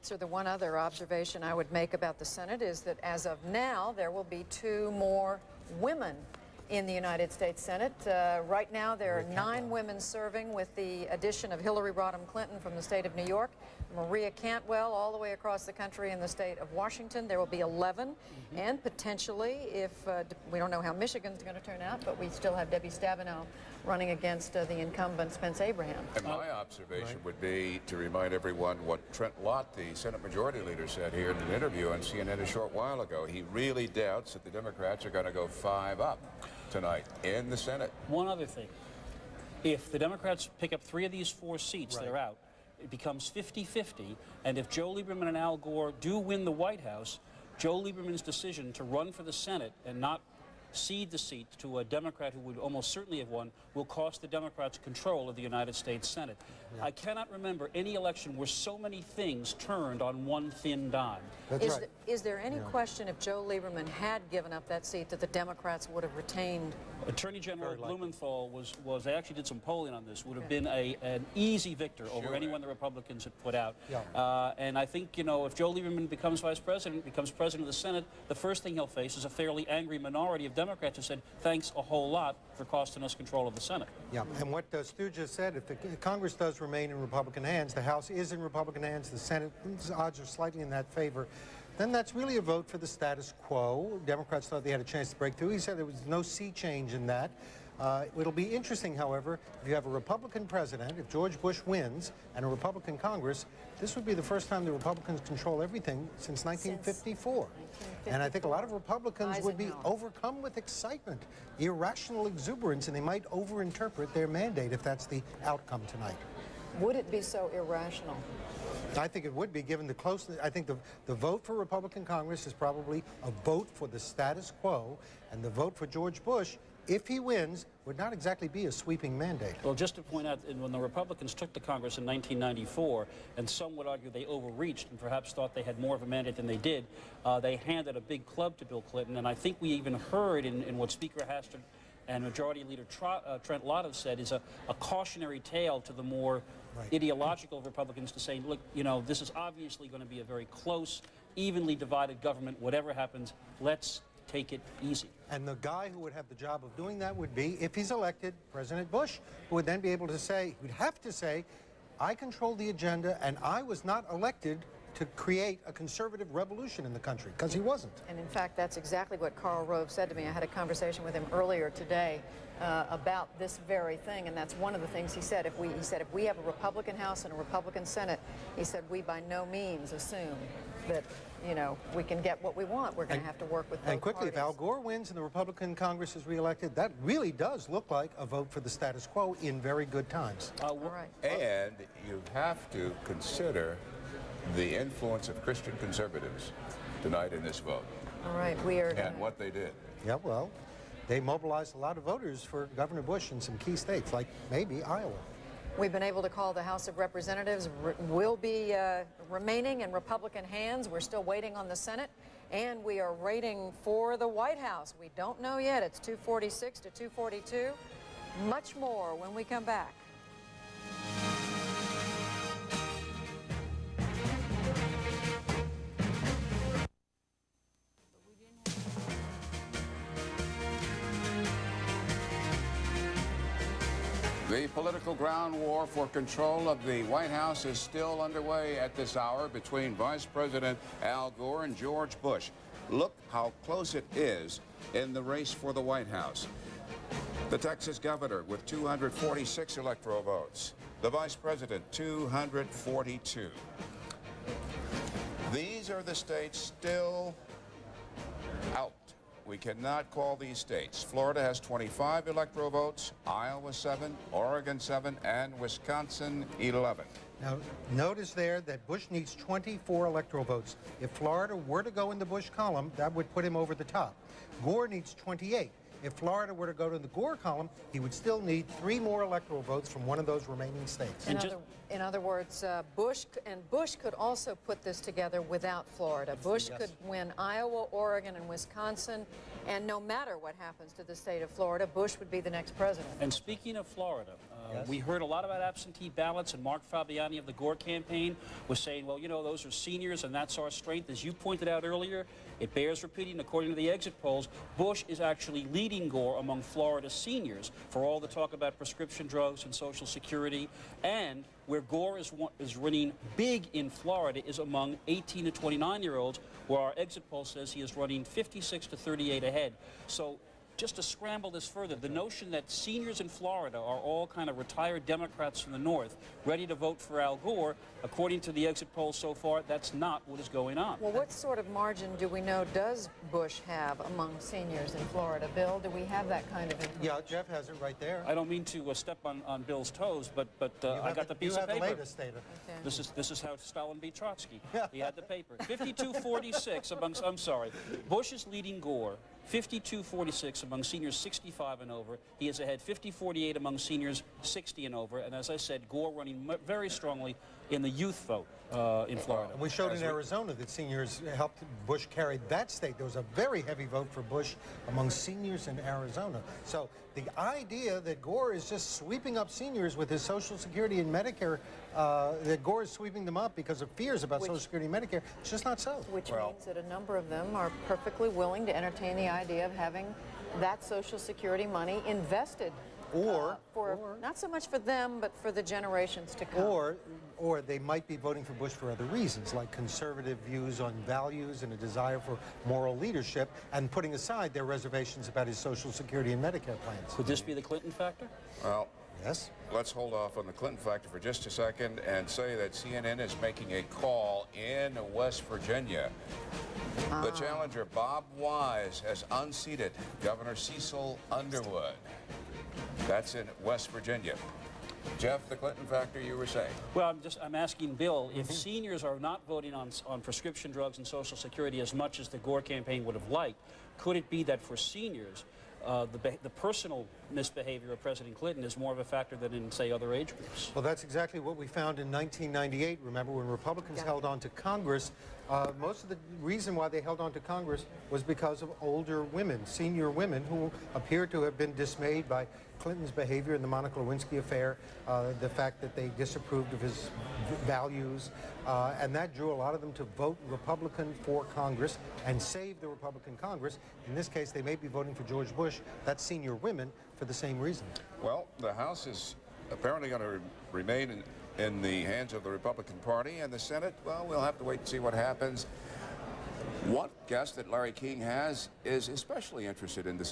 So the one other observation I would make about the Senate is that as of now, there will be 2 more women in the United States Senate. Right now, there are 9 women serving with the addition of Hillary Rodham Clinton from the state of New York, Maria Cantwell all the way across the country in the state of Washington. There will be 11, and potentially, if we don't know how Michigan's going to turn out, but we still have Debbie Stabenow running against the incumbent Spence Abraham. And my observation would be to remind everyone what Trent Lott, the Senate Majority Leader, said here in an interview on CNN a short while ago. He really doubts that the Democrats are going to go 5 up tonight in the Senate. One other thing. If the Democrats pick up 3 of these 4 seats that are out, it becomes 50-50, and if Joe Lieberman and Al Gore do win the White House, Joe Lieberman's decision to run for the Senate and not cede the seat to a Democrat who would almost certainly have won will cost the Democrats control of the United States Senate. I cannot remember any election where so many things turned on one thin dime. Is there any question if Joe Lieberman had given up that seat that the Democrats would have retained? Attorney General Blumenthal was they actually did some polling on this, would have been an easy victor over anyone the Republicans had put out. And I think, you know, if Joe Lieberman becomes vice president, becomes president of the Senate, the first thing he'll face is a fairly angry minority of Democrats who said, thanks a whole lot for costing us control of the Senate. And what Stu just said, if the Congress does remain in Republican hands, the House is in Republican hands, the Senate odds are slightly in that favor, then that's really a vote for the status quo. Democrats thought they had a chance to break through. He said there was no sea change in that. It'll be interesting, however, if you have a Republican president, if George Bush wins, and a Republican Congress, this would be the first time the Republicans control everything since 1954. And I think a lot of Republicans would be overcome with excitement, irrational exuberance, and they might overinterpret their mandate if that's the outcome tonight. Would it be so irrational? I think it would be, given the closeness. I think the vote for Republican Congress is probably a vote for the status quo, and the vote for George Bush, if he wins, would not exactly be a sweeping mandate. Well, just to point out, when the Republicans took the Congress in 1994, and some would argue they overreached and perhaps thought they had more of a mandate than they did, they handed a big club to Bill Clinton, and I think we even heard in what Speaker Hastert and Majority Leader Trent Lott have said is a cautionary tale to the more ideological Republicans to say, look, you know, this is obviously going to be a very close, evenly divided government. Whatever happens, let's take it easy. And the guy who would have the job of doing that would be, if he's elected, President Bush, who would then be able to say, he'd have to say, I control the agenda and I was not elected to create a conservative revolution in the country, because he wasn't. And in fact, that's exactly what Karl Rove said to me. I had a conversation with him earlier today about this very thing, and that's one of the things he said. He said if we have a Republican House and a Republican Senate, he said we by no means assume that, you know, we can get what we want. We're going to have to work with both And quickly, parties. if Al Gore wins and the Republican Congress is reelected, that really does look like a vote for the status quo in very good times. All right. And you have to consider the influence of Christian conservatives tonight in this vote. All right, we are... And what they did. Yeah, well, they mobilized a lot of voters for Governor Bush in some key states, like maybe Iowa. We've been able to call the House of Representatives, will be remaining in Republican hands. We're still waiting on the Senate, and we are waiting for the White House. We don't know yet. It's 246 to 242. Much more when we come back. The political ground war for control of the White House is still underway at this hour between Vice President Al Gore and George Bush. Look how close it is in the race for the White House. The Texas governor with 246 electoral votes. The vice president, 242. These are the states still out. We cannot call these states. Florida has 25 electoral votes, Iowa 7, Oregon 7, and Wisconsin 11. Now, notice there that Bush needs 24 electoral votes. If Florida were to go in the Bush column, that would put him over the top. Gore needs 28. If Florida were to go to the Gore column, he would still need 3 more electoral votes from one of those remaining states. In other words, Bush could also put this together without Florida. Bush could win Iowa, Oregon, and Wisconsin, and no matter what happens to the state of Florida, Bush would be the next president. And speaking of Florida, Yes. We heard a lot about absentee ballots, and Mark Fabiani of the Gore campaign was saying, well, you know, those are seniors, and that's our strength. As you pointed out earlier, it bears repeating, according to the exit polls, Bush is actually leading Gore among Florida seniors for all the talk about prescription drugs and Social Security. And where Gore is running big in Florida is among 18 to 29-year-olds, where our exit poll says he is running 56 to 38 ahead. So just to scramble this further, the notion that seniors in Florida are all kind of retired Democrats from the North ready to vote for Al Gore, according to the exit polls so far, that's not what is going on. Well, what sort of margin do we know does Bush have among seniors in Florida? Bill, do we have that kind of information? Yeah, Jeff has it right there. I don't mean to step on Bill's toes, but I got the piece of paper. You have the latest data. Okay. This is how Stalin beat Trotsky. He had the paper. 52-46 among, I'm sorry, Bush is leading Gore. 52-46 among seniors 65 and over. He is ahead 50-48 among seniors 60 and over. And as I said, Gore running very strongly in the youth vote in Florida. And we showed in Arizona that seniors helped Bush carry that state. There was a very heavy vote for Bush among seniors in Arizona. So the idea that Gore is just sweeping up seniors with his Social Security and Medicare, that Gore is sweeping them up because of fears about Social Security and Medicare, it's just not so. Which means that a number of them are perfectly willing to entertain the idea of having that Social Security money invested. Or not so much for them, but for the generations to come. Or they might be voting for Bush for other reasons, like conservative views on values and a desire for moral leadership, and putting aside their reservations about his Social Security and Medicare plans. Could this be the Clinton factor? Well, yes. Let's hold off on the Clinton factor for just a second and say that CNN is making a call in West Virginia. The challenger, Bob Wise, has unseated Governor Cecil Underwood. That's in West Virginia. Jeff, the Clinton factor you were saying? Well, I'm asking Bill, if seniors are not voting on prescription drugs and Social Security as much as the Gore campaign would have liked, could it be that for seniors, the personal misbehavior of President Clinton is more of a factor than in, say, other age groups? Well, that's exactly what we found in 1998. Remember, when Republicans held on to Congress, most of the reason why they held on to Congress was because of older women, senior women, who appear to have been dismayed by Clinton's behavior in the Monica Lewinsky affair, the fact that they disapproved of his values, and that drew a lot of them to vote Republican for Congress and save the Republican Congress. In this case, they may be voting for George Bush, that's senior women, for the same reason. Well, the House is apparently going to remain in the hands of the Republican Party, and the Senate, well, we'll have to wait and see what happens. One guest that Larry King has is especially interested in this.